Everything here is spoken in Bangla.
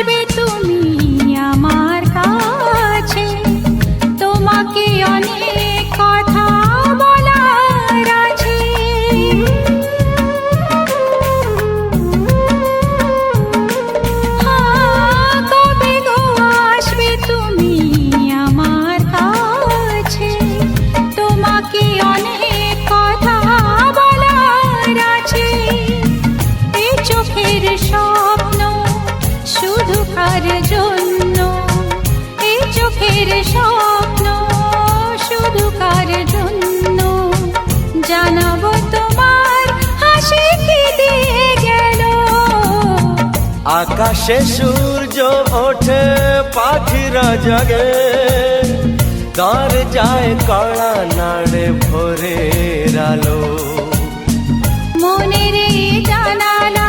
আসবে তুমি আমার কাছে, তোমাকে অনেক কথা বলার আছে। কবে গো আসবে তুমি আমার কাছে, তোমাকে অনেক কথা বলার আছে। এই চোখের স্বপ্ন শুধু কার জন্য, এই চোখের স্বপ্ন শুধু কার জন্য, জানাবো তোমার হাসি কি দিয়ে গেল। আকাশে সূর্য ওঠে পাখিরা জাগে, দরজায় কড়া নাড়ে ভোরের আলো। মনের এই জানালা